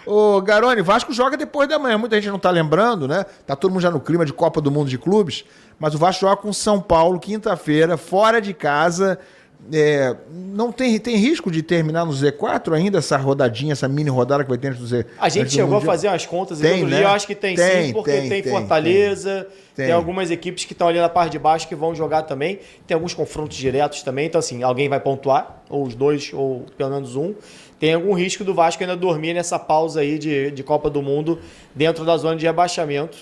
Ô, Garoni, Vasco joga depois da manhã. Muita gente não tá lembrando, né? Tá todo mundo já no clima de Copa do Mundo de Clubes. Mas o Vasco joga com São Paulo, quinta-feira, fora de casa. Não tem risco de terminar no Z4 ainda, essa rodadinha, essa mini rodada que vai ter antes do Z4? A gente chegou a fazer umas contas e todo dia, eu acho que tem sim, porque tem Fortaleza, tem algumas equipes que estão ali na parte de baixo que vão jogar também, tem alguns confrontos diretos também, então assim, alguém vai pontuar, ou os dois, ou pelo menos um. Tem algum risco do Vasco ainda dormir nessa pausa aí de Copa do Mundo dentro da zona de rebaixamento.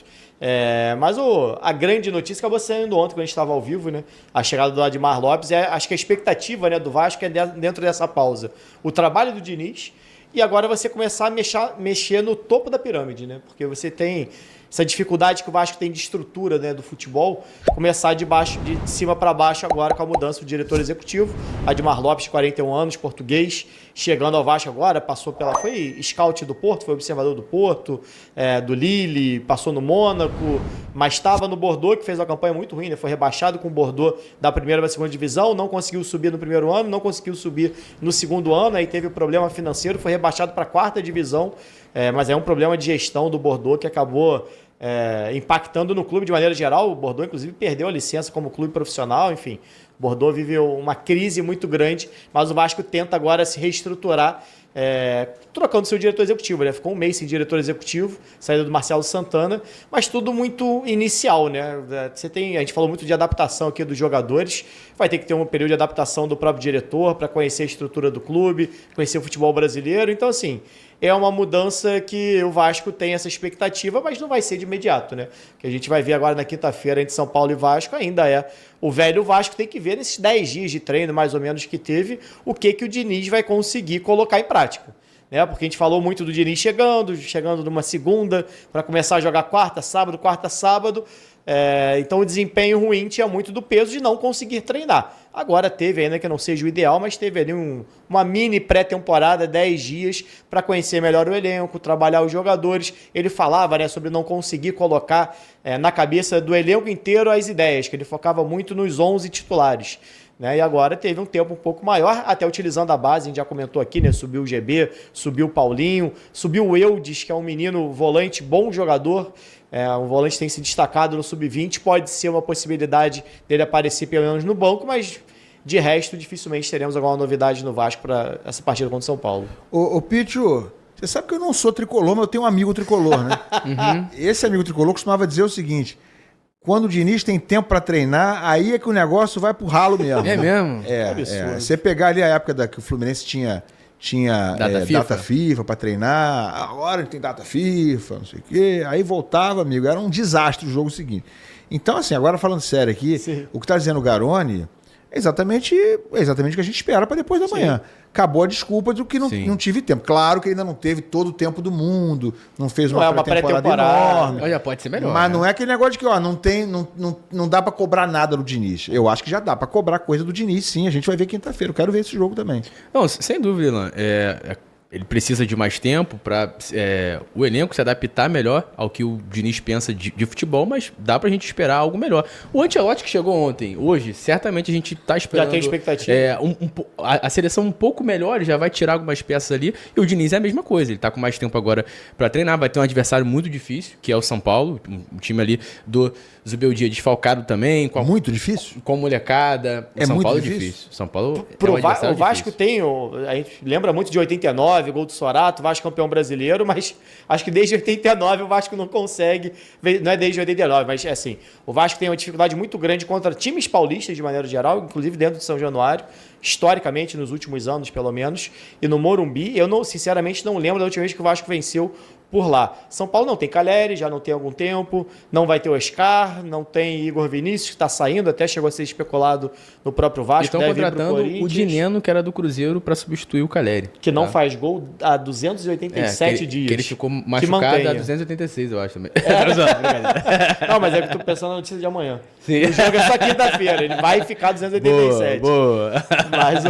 Mas a grande notícia acabou saindo ontem, quando a gente estava ao vivo, né? A chegada do Admar Lopes. Acho que a expectativa, né, do Vasco é dentro dessa pausa. O trabalho do Diniz e agora você começar a mexer no topo da pirâmide, né? Porque você tem essa dificuldade que o Vasco tem de estrutura, né, do futebol, começar de cima para baixo agora com a mudança do diretor executivo. Admar Lopes, 41 anos, português, chegando ao Vasco agora, foi scout do Porto, foi observador do Porto, do Lille, passou no Mônaco, mas estava no Bordeaux, que fez uma campanha muito ruim, né? Foi rebaixado com o Bordeaux da primeira para a segunda divisão, não conseguiu subir no primeiro ano, não conseguiu subir no segundo ano, aí teve problema financeiro, foi rebaixado para a quarta divisão, mas é um problema de gestão do Bordeaux que acabou impactando no clube de maneira geral. O Bordeaux, inclusive, perdeu a licença como clube profissional, enfim. O Bordeaux vive uma crise muito grande, mas o Vasco tenta agora se reestruturar, trocando seu diretor executivo, né? Ficou um mês sem diretor executivo, saída do Marcelo Santana, mas tudo muito inicial, né? A gente falou muito de adaptação aqui dos jogadores, vai ter que ter um período de adaptação do próprio diretor para conhecer a estrutura do clube, conhecer o futebol brasileiro. Então, assim, é uma mudança que o Vasco tem essa expectativa, mas não vai ser de imediato, né? O que a gente vai ver agora na quinta-feira entre São Paulo e Vasco ainda o velho Vasco. Tem que ver nesses 10 dias de treino, mais ou menos, que teve, o que o Diniz vai conseguir colocar em prática. Né? Porque a gente falou muito do Diniz chegando numa segunda, para começar a jogar quarta, sábado. Então o desempenho ruim tinha muito do peso de não conseguir treinar. Agora teve, ainda que não seja o ideal, mas teve ali uma mini pré-temporada, 10 dias, para conhecer melhor o elenco, trabalhar os jogadores. Ele falava, né, sobre não conseguir colocar na cabeça do elenco inteiro as ideias, que ele focava muito nos 11 titulares. Né? E agora teve um tempo um pouco maior, até utilizando a base, a gente já comentou aqui, né? Subiu o GB, subiu o Paulinho, subiu o Eudes, que é um menino volante, bom jogador. Um volante tem se destacado no Sub-20, pode ser uma possibilidade dele aparecer pelo menos no banco, mas de resto dificilmente teremos alguma novidade no Vasco para essa partida contra o São Paulo. Ô Pichu, você sabe que eu não sou tricolor, mas eu tenho um amigo tricolor, né? Esse amigo tricolor costumava dizer o seguinte: quando o Diniz tem tempo para treinar, aí é que o negócio vai pro ralo mesmo. É mesmo? Você pegar ali a época que o Fluminense tinha data FIFA para treinar, agora tem data FIFA, não sei o quê. Aí voltava, amigo, era um desastre o jogo seguinte. Então, assim, agora falando sério aqui, sim, o que está dizendo o Garoni é exatamente o que a gente espera para depois da manhã. Acabou a desculpa do que não tive tempo. Claro que ainda não teve todo o tempo do mundo, não fez uma pré-temporada enorme. Olha, pode ser melhor. Mas não é aquele negócio de que não dá para cobrar nada do Diniz. Eu acho que já dá para cobrar coisa do Diniz, sim. A gente vai ver quinta-feira. Eu quero ver esse jogo também. Não, sem dúvida, Ilan. Ele precisa de mais tempo para o elenco se adaptar melhor ao que o Diniz pensa de futebol, mas dá pra gente esperar algo melhor. O Ancelotti que chegou ontem, hoje, certamente a gente tá esperando... Já tem expectativa. A seleção um pouco melhor, ele já vai tirar algumas peças ali, e o Diniz é a mesma coisa, ele tá com mais tempo agora para treinar, vai ter um adversário muito difícil, que é o São Paulo, um time ali do Zubeldia desfalcado também. Muito difícil? Com molecada. São Paulo é difícil. São Paulo o Vasco tem, a gente lembra muito de 89, gol do Sorato, Vasco campeão brasileiro, mas acho que desde 89 o Vasco não consegue, não é desde 89, mas é assim, o Vasco tem uma dificuldade muito grande contra times paulistas de maneira geral, inclusive dentro de São Januário, historicamente nos últimos anos pelo menos, e no Morumbi, eu sinceramente não lembro da última vez que o Vasco venceu por lá. São Paulo não tem Calleri, já não tem algum tempo, não vai ter o Oscar, não tem Igor Vinícius, que está saindo, até chegou a ser especulado no próprio Vasco. Estão contratando o Dineno, que era do Cruzeiro, para substituir o Calleri. Que não faz gol há 287 dias. Que ele ficou machucado há 286, eu acho também. Não, mas é que eu tô pensando na notícia de amanhã. Sim. O jogo é só quinta-feira, ele vai ficar 287. Boa. Mas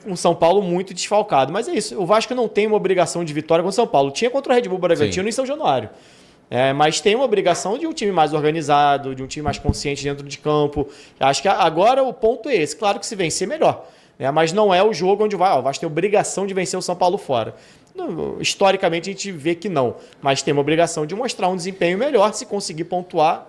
um São Paulo muito desfalcado. Mas é isso, o Vasco não tem uma obrigação de vitória contra o São Paulo. Tinha contra o Red Bull Bragantino em São Januário. Mas tem uma obrigação de um time mais organizado, de um time mais consciente dentro de campo. Acho que agora o ponto é esse. Claro que se vencer, melhor. né? Mas não é o jogo onde o Vasco tem obrigação de vencer o São Paulo fora. Historicamente, a gente vê que não. Mas tem uma obrigação de mostrar um desempenho melhor, se conseguir pontuar,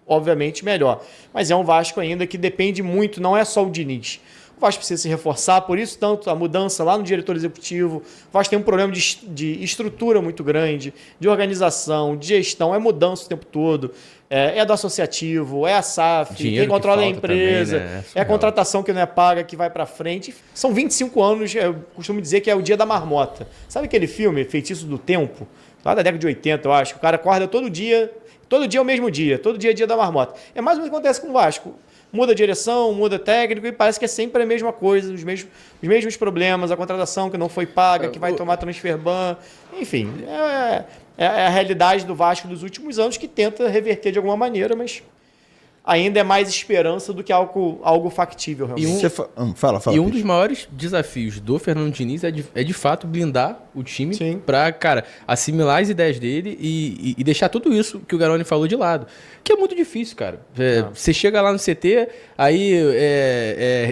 obviamente, melhor. Mas é um Vasco ainda que depende muito, não é só o Diniz. O Vasco precisa se reforçar, por isso tanto a mudança lá no diretor executivo. O Vasco tem um problema de estrutura muito grande, de organização, de gestão, é mudança o tempo todo. É do associativo, é a SAF, quem controla a empresa, também, né? É a contratação que não é paga, que vai para frente. São 25 anos, eu costumo dizer que é o dia da marmota. Sabe aquele filme, Feitiço do Tempo? Lá da década de 80, eu acho. O cara acorda todo dia é o mesmo dia, todo dia é dia da marmota. É mais ou menos o que acontece com o Vasco. Muda a direção, muda técnico e parece que é sempre a mesma coisa, os mesmos problemas, a contratação que não foi paga, que vai tomar transfer ban. Enfim, é a realidade do Vasco dos últimos anos que tenta reverter de alguma maneira, mas ainda é mais esperança do que algo factível, realmente. E um dos maiores desafios do Fernando Diniz é de fato blindar o time para, cara, assimilar as ideias dele e deixar tudo isso que o Garoni falou de lado. Que é muito difícil, cara. Você chega lá no CT, aí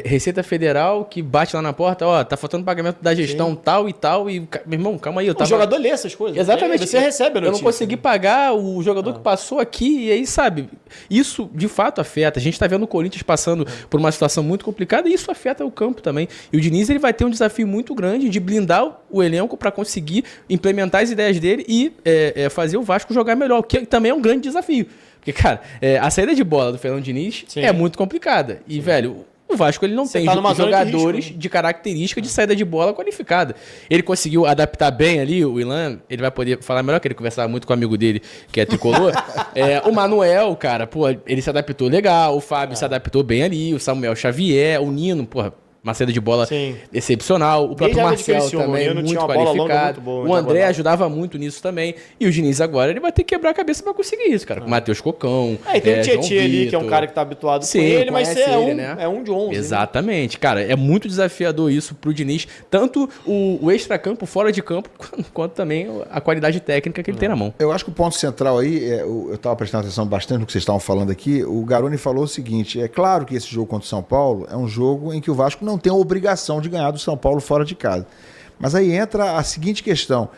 Receita Federal que bate lá na porta, tá faltando pagamento da gestão tal e tal, e, meu irmão, calma aí. O jogador lê essas coisas. Exatamente. Você recebe a notícia. Eu não consegui pagar o jogador que passou aqui, e aí, sabe, isso de fato afeta. A gente tá vendo o Corinthians passando por uma situação muito complicada, e isso afeta o campo também. E o Diniz, ele vai ter um desafio muito grande de blindar o elenco para conseguir implementar as ideias dele e fazer o Vasco jogar melhor, que também é um grande desafio. Porque, cara, a saída de bola do Fernando Diniz é muito complicada. E, velho, o Vasco ele não tem jogadores de característica de saída de bola qualificada. Ele conseguiu adaptar bem ali, o Ilan, ele vai poder falar melhor, que ele conversava muito com o amigo dele, que é tricolor. O Manuel, cara, ele se adaptou legal, o Fábio se adaptou bem ali, o Samuel Xavier, o Nino, uma saída de bola excepcional. O próprio Marcel também, muito qualificado. O André ajudava muito nisso também. E o Diniz agora, ele vai ter que quebrar a cabeça pra conseguir isso, cara. Com o Matheus Cocão. E tem o Tietchan ali, que é um cara que tá habituado com ele, mas é um de 11. Exatamente. Né? Cara, é muito desafiador isso pro Diniz. Tanto o extracampo, fora de campo, quanto também a qualidade técnica que ele tem na mão. Eu acho que o ponto central aí, eu tava prestando atenção bastante no que vocês estavam falando aqui, o Garoni falou o seguinte, é claro que esse jogo contra o São Paulo é um jogo em que o Vasco não tem a obrigação de ganhar do São Paulo fora de casa. Mas aí entra a seguinte questão.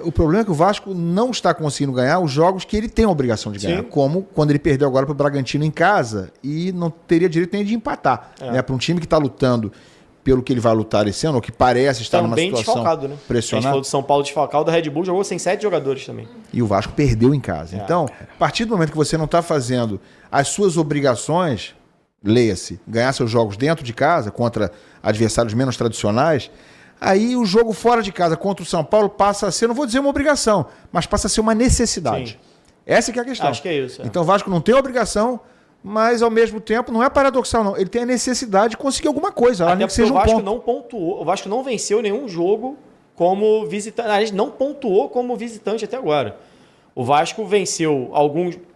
O problema é que o Vasco não está conseguindo ganhar os jogos que ele tem a obrigação de ganhar. Como quando ele perdeu agora para o Bragantino em casa e não teria direito nem de empatar. Né? Para um time que está lutando pelo que ele vai lutar esse ano, ou que parece estar numa situação né? pressionada. A gente falou do São Paulo desfalcado, da Red Bull jogou sem 7 jogadores também. E o Vasco perdeu em casa. Então, a partir do momento que você não está fazendo as suas obrigações, leia-se, ganhar seus jogos dentro de casa, contra adversários menos tradicionais, aí o jogo fora de casa contra o São Paulo passa a ser, não vou dizer uma obrigação, mas passa a ser uma necessidade. Sim. Essa que é a questão. Acho que é isso. Então o Vasco não tem obrigação, mas ao mesmo tempo não é paradoxal, não. Ele tem a necessidade de conseguir alguma coisa, nem que seja um ponto. Não pontuou, o Vasco não venceu nenhum jogo como visitante. A gente não pontuou como visitante até agora. O Vasco venceu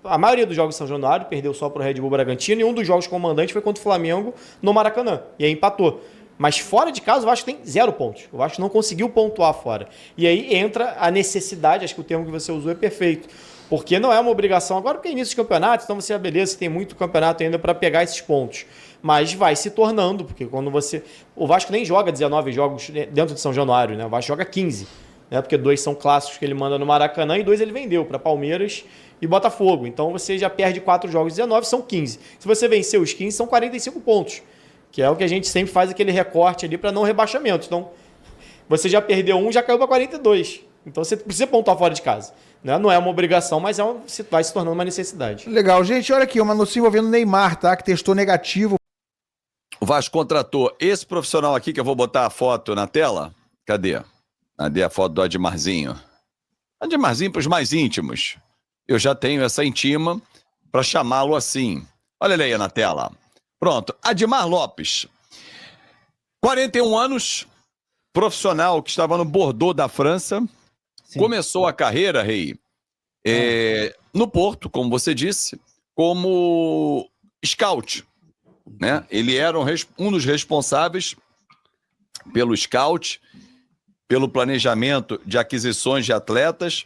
a maioria dos jogos de São Januário, perdeu só para o Red Bull Bragantino, e um dos jogos como mandante foi contra o Flamengo no Maracanã, e aí empatou. Mas fora de casa o Vasco tem 0 pontos. O Vasco não conseguiu pontuar fora. E aí entra a necessidade, acho que o termo que você usou é perfeito, porque não é uma obrigação agora, porque é início de campeonato, então você, beleza, tem muito campeonato ainda para pegar esses pontos. Mas vai se tornando, porque quando você... O Vasco nem joga 19 jogos dentro de São Januário, né? O Vasco joga 15. Porque 2 são clássicos que ele manda no Maracanã e 2 ele vendeu para Palmeiras e Botafogo. Então você já perde 4 jogos, 19 são 15. Se você vencer os 15, são 45 pontos, que é o que a gente sempre faz aquele recorte ali para não rebaixamento. Então você já perdeu 1, já caiu para 42. Então você precisa pontuar fora de casa. Não é uma obrigação, mas vai se tornando uma necessidade. Legal, gente, olha aqui, uma notícia envolvendo o Neymar, tá? Que testou negativo. O Vasco contratou esse profissional aqui, que eu vou botar a foto na tela. Cadê? Cadê a foto do Admarzinho? Admarzinho para os mais íntimos. Eu já tenho essa intima para chamá-lo assim. Olha ele aí na tela. Pronto. Admar Lopes. 41 anos, profissional que estava no Bordeaux da França. Sim. Começou a carreira, Rei, no Porto, como você disse, como scout. Né? Ele era um dos responsáveis pelo scout, pelo planejamento de aquisições de atletas,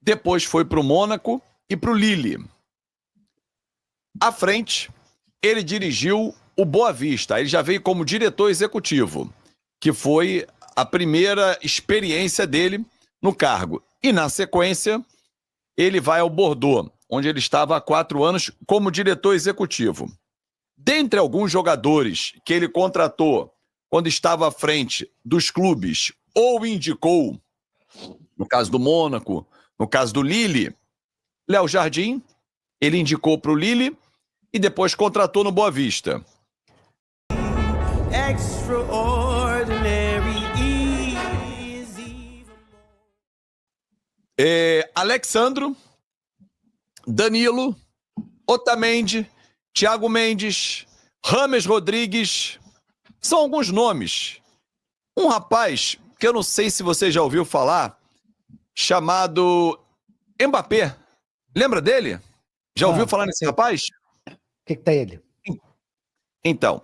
depois foi para o Mônaco e para o Lille. À frente, ele dirigiu o Boa Vista. Ele já veio como diretor executivo, que foi a primeira experiência dele no cargo. E, na sequência, ele vai ao Bordeaux, onde ele estava há 4 anos como diretor executivo. Dentre alguns jogadores que ele contratou quando estava à frente dos clubes ou indicou, no caso do Mônaco, no caso do Lille, Léo Jardim, ele indicou para o Lille e depois contratou no Boa Vista. Alexandro, Danilo, Otamendi, Thiago Mendes, Rames Rodrigues, são alguns nomes. Um rapaz que eu não sei se você já ouviu falar, chamado Mbappé. Lembra dele? Já ouviu falar nesse rapaz? O que tá ele? Então,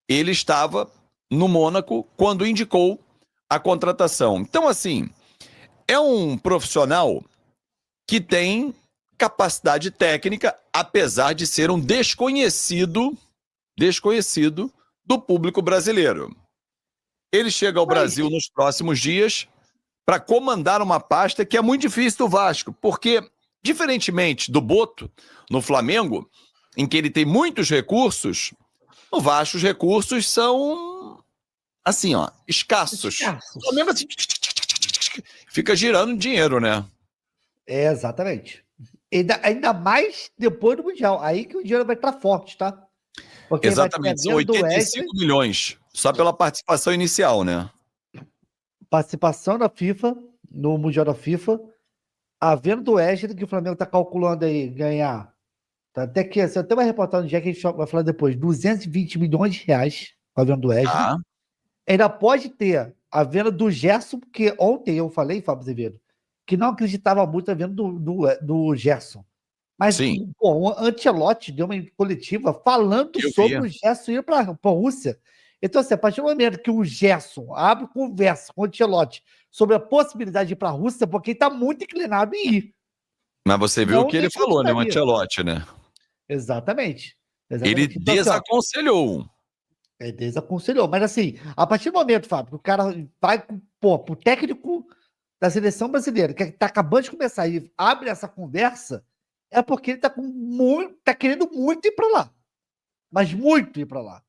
ele estava no Mônaco quando indicou a contratação. Então, assim, é um profissional que tem capacidade técnica, apesar de ser um desconhecido do público brasileiro. Ele chega ao Brasil nos próximos dias para comandar uma pasta que é muito difícil do Vasco, porque, diferentemente do Boto, no Flamengo, em que ele tem muitos recursos, no Vasco os recursos são, assim, ó, escassos. O Flamengo, assim, fica girando dinheiro, né? Exatamente. Ainda mais depois do Mundial. Aí que o dinheiro vai estar forte, tá? Porque exatamente, são 85 milhões, só pela participação inicial, né? Participação na FIFA, no Mundial da FIFA, a venda do Wesley, que o Flamengo está calculando aí ganhar, tá, até que, você tem uma reportagem que a gente vai falar depois, 220 milhões de reais com a venda do Wesley. Ainda pode ter a venda do Gerson, porque ontem eu falei, Fábio Azevedo, que não acreditava muito na venda do Gerson. Mas o Ancelotti deu uma coletiva falando sobre o Gerson ir para a Rússia. Então, assim, a partir do momento que o Gerson abre conversa com o Ancelotti sobre a possibilidade de ir para a Rússia, porque ele está muito inclinado em ir. Mas você viu o que ele falou, né, o Ancelotti, né? Exatamente. Ele então, desaconselhou. Desaconselhou. Mas, assim, a partir do momento, Fábio, que o cara vai pro técnico da seleção brasileira, que está acabando de começar e abre essa conversa, é porque ele tá querendo muito ir para lá. Mas muito ir para lá.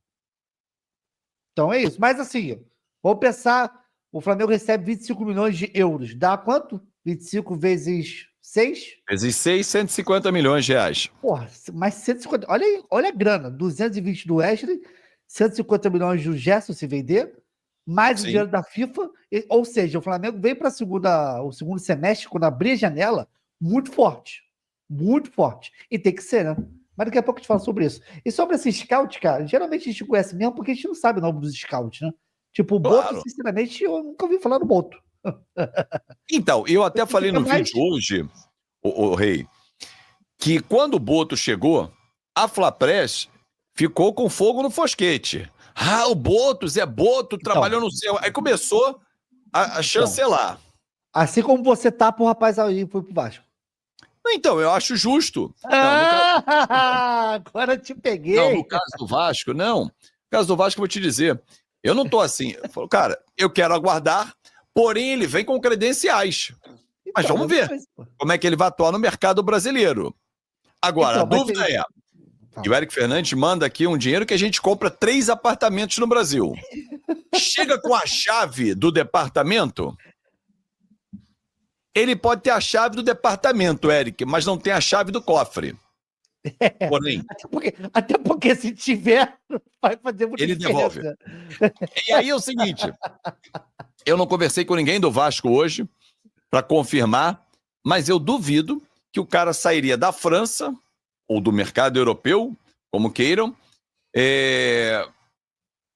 Então é isso. Mas assim, vamos pensar, o Flamengo recebe 25 milhões de euros. Dá quanto? 25 vezes 6? Vezes 6, 150 milhões de reais. Porra, mais 150. Olha a grana. 220 do Wesley, 150 milhões do Gerson se vender, mais o dinheiro da FIFA. Ou seja, o Flamengo vem para o segundo semestre, quando abrir a janela, muito forte. Muito forte. E tem que ser, né? Mas daqui a pouco a gente fala sobre isso. E sobre esse scout, cara, geralmente a gente conhece mesmo porque a gente não sabe o nome dos scouts, né? Tipo, o Boto, sinceramente, eu nunca ouvi falar do Boto. Então, eu até falei no vídeo hoje, o Rei, que quando o Boto chegou, a Flapress ficou com fogo no fosquete. O Boto, Zé Boto, trabalhou no céu. Aí começou a chancelar. Assim como você tá pro rapaz aí, foi pro Vasco. Então, eu acho justo. Agora eu te peguei. Não, no caso do Vasco, não. No caso do Vasco, eu vou te dizer. Eu não tô assim. Eu falo, cara, eu quero aguardar, porém ele vem com credenciais. Mas vamos ver como é que ele vai atuar no mercado brasileiro. Agora, a dúvida é, e o Eric Fernandes manda aqui um dinheiro que a gente compra 3 apartamentos no Brasil. Chega com a chave do departamento... Ele pode ter a chave do departamento, Eric, mas não tem a chave do cofre. Porém, até porque se tiver, vai fazer muita diferença. Ele devolve. E aí é o seguinte, eu não conversei com ninguém do Vasco hoje para confirmar, mas eu duvido que o cara sairia da França ou do mercado europeu, como queiram,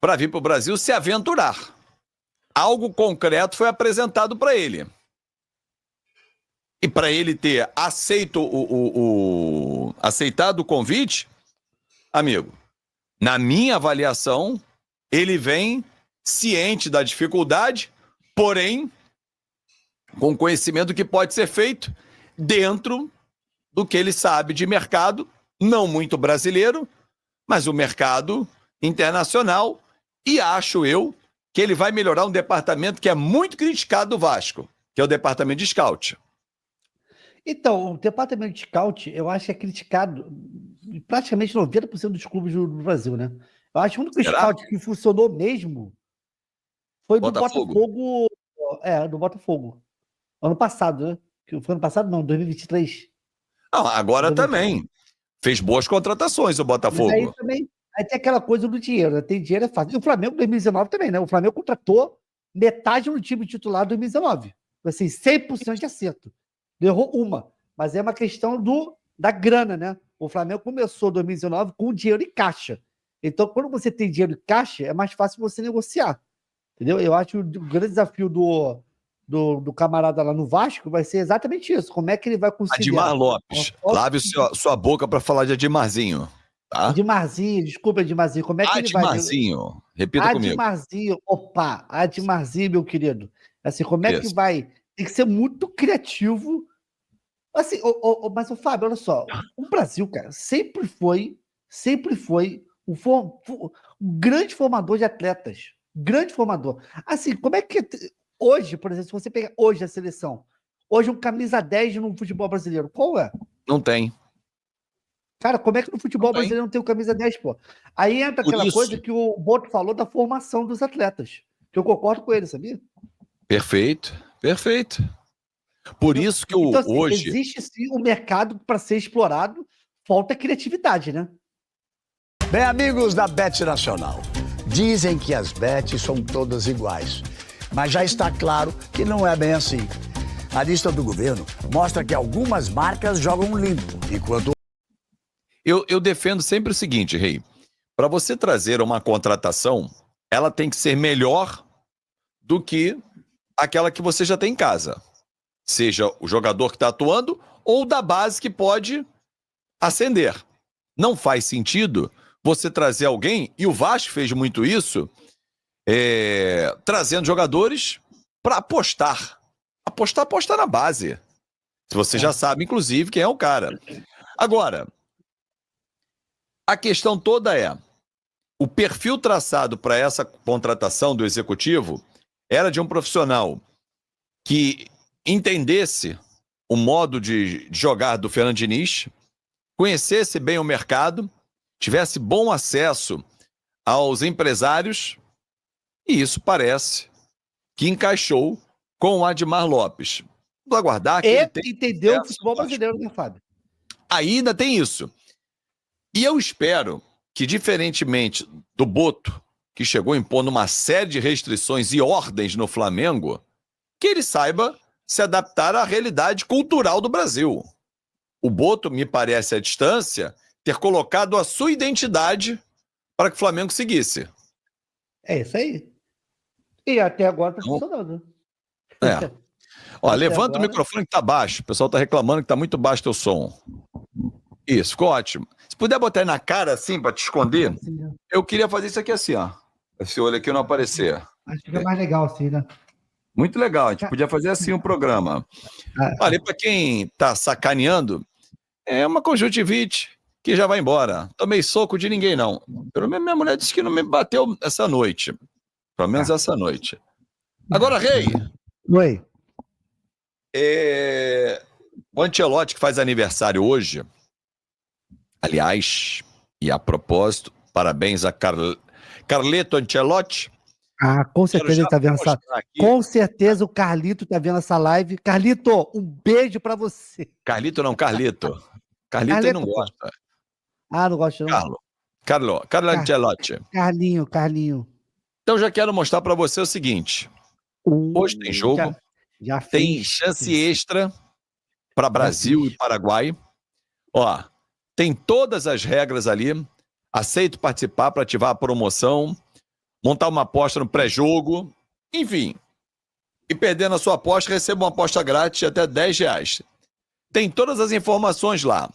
para vir para o Brasil se aventurar. Algo concreto foi apresentado para ele. E para ele ter aceitado o convite, amigo, na minha avaliação, ele vem ciente da dificuldade, porém, com conhecimento que pode ser feito dentro do que ele sabe de mercado, não muito brasileiro, mas o mercado internacional e acho eu que ele vai melhorar um departamento que é muito criticado do Vasco, que é o departamento de scout. Então, o departamento de scout, eu acho que é criticado em praticamente 90% dos clubes do Brasil, né? Eu acho que o único scout que funcionou mesmo foi do Botafogo. Do Botafogo. Ano passado, né? Foi ano passado? Não, 2023. Não, agora 2023. Também. Fez boas contratações o Botafogo. Mas aí também aí tem aquela coisa do dinheiro, né? Tem dinheiro, é fácil. E o Flamengo 2019 também, né? O Flamengo contratou metade do time titular 2019. Assim, 100% de acerto. Errou uma. Mas é uma questão da grana, né? O Flamengo começou 2019 com dinheiro em caixa. Então, quando você tem dinheiro em caixa, é mais fácil você negociar. Entendeu? Eu acho que o grande desafio do camarada lá no Vasco vai ser exatamente isso. Como é que ele vai conseguir? Adimar Lopes. Lave sua boca para falar de Adimarzinho. Tá? Adimarzinho, desculpa, Adimarzinho. Como é que ele vai? Adimarzinho, repita comigo. Adimarzinho, Adimarzinho, meu querido. Assim, como é que vai? Tem que ser muito criativo. Assim, mas o Fábio, olha só, o Brasil, cara, sempre foi um grande formador de atletas. Grande formador. Assim, como é que hoje, por exemplo, se você pegar hoje a seleção, hoje um camisa 10 no futebol brasileiro, qual é? Não tem. Cara, como é que no futebol brasileiro não tem o camisa 10, pô? Aí entra aquela coisa que o Boto falou da formação dos atletas, que eu concordo com ele, sabia? Perfeito, perfeito. Por isso que então, assim, hoje... existe sim um mercado para ser explorado, falta criatividade, né? Bem, amigos da Bet Nacional, dizem que as bets são todas iguais, mas já está claro que não é bem assim. A lista do governo mostra que algumas marcas jogam limpo, enquanto... Eu defendo sempre o seguinte, Rei. Para você trazer uma contratação, ela tem que ser melhor do que aquela que você já tem em casa. Seja o jogador que está atuando ou da base que pode ascender. Não faz sentido você trazer alguém, e o Vasco fez muito isso, trazendo jogadores para apostar. Apostar na base. Se você já sabe, inclusive, quem é o cara. Agora, a questão toda é, o perfil traçado para essa contratação do executivo era de um profissional que entendesse o modo de jogar do Fernando Diniz, conhecesse bem o mercado, tivesse bom acesso aos empresários, e isso parece que encaixou com o Adimar Lopes. Vou aguardar que ele entendeu o futebol brasileiro, né, Fábio? Ainda tem isso. E eu espero que, diferentemente do Boto, que chegou impondo uma série de restrições e ordens no Flamengo, que ele saiba se adaptar à realidade cultural do Brasil. O Boto, me parece, à distância, ter colocado a sua identidade para que o Flamengo seguisse. É isso aí. E até agora está funcionando. Ó, levanta o microfone que tá baixo. O pessoal tá reclamando que tá muito baixo teu som. Isso, ficou ótimo. Se puder botar aí na cara assim para te esconder, eu queria fazer isso aqui assim, ó. Esse olho aqui não aparecer. Acho que é mais legal assim, né? Muito legal, a gente podia fazer assim um programa. Olha, para quem tá sacaneando, é uma conjuntivite que já vai embora. Tomei soco de ninguém, não. Pelo menos minha mulher disse que não me bateu essa noite. Pelo menos essa noite. Agora, Rei. Oi. O Ancelotti, que faz aniversário hoje, aliás, e a propósito, parabéns a Carleto Ancelotti. Com certeza ele tá vendo essa. Com certeza o Carlito tá vendo essa live. Carlito, um beijo pra você. Carlito não, Carlito. Carlito ele não gosta. Não gosta não. Carlo Ancelotti. Carlinho. Então já quero mostrar pra você o seguinte. Hoje tem jogo. Já tem chance extra para Brasil e Paraguai. Ó, tem todas as regras ali. Aceito participar para ativar a promoção, montar uma aposta no pré-jogo, enfim. E perdendo a sua aposta, receba uma aposta grátis de até R$10. Tem todas as informações lá.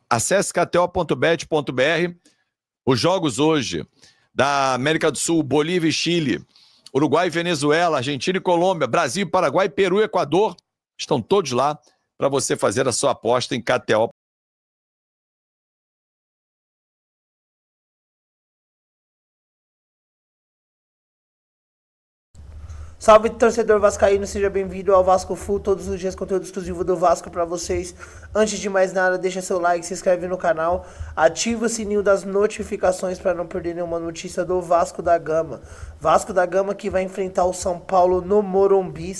Acesse kto.bet.br. Os jogos hoje da América do Sul, Bolívia e Chile, Uruguai e Venezuela, Argentina e Colômbia, Brasil, Paraguai, Peru e Equador, estão todos lá para você fazer a sua aposta em KTO. Salve, torcedor vascaíno, seja bem-vindo ao Vasco Full, todos os dias conteúdo exclusivo do Vasco pra vocês. Antes de mais nada, deixa seu like, se inscreve no canal, ativa o sininho das notificações para não perder nenhuma notícia do Vasco da Gama. Vasco da Gama que vai enfrentar o São Paulo no Morumbi.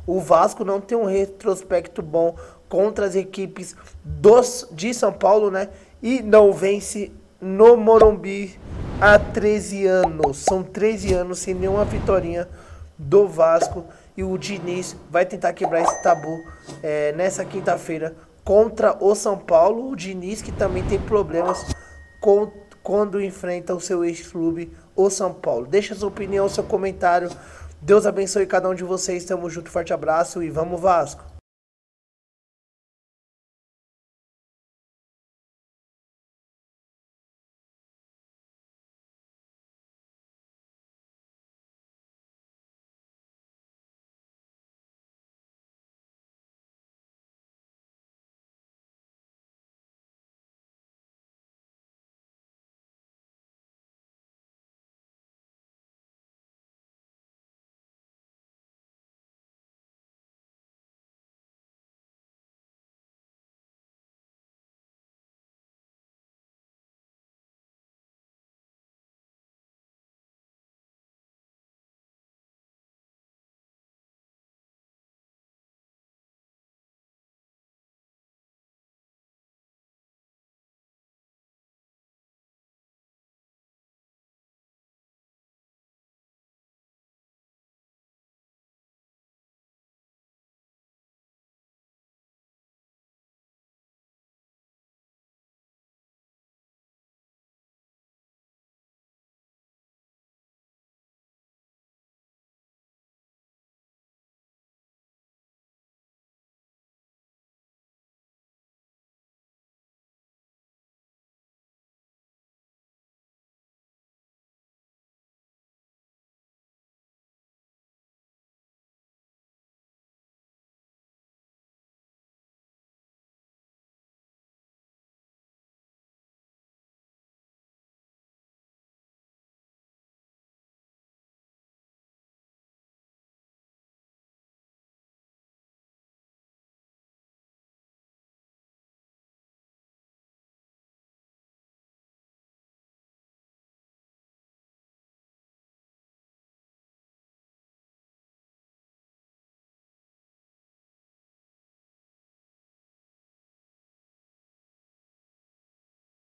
O Vasco não tem um retrospecto bom contra as equipes de São Paulo, né? E não vence no Morumbi há 13 anos. São 13 anos sem nenhuma vitória do Vasco, e o Diniz vai tentar quebrar esse tabu nessa quinta-feira contra o São Paulo. O Diniz que também tem problemas quando enfrenta o seu ex-clube, o São Paulo. Deixa sua opinião, seu comentário. Deus abençoe cada um de vocês. Tamo junto, forte abraço e vamos Vasco!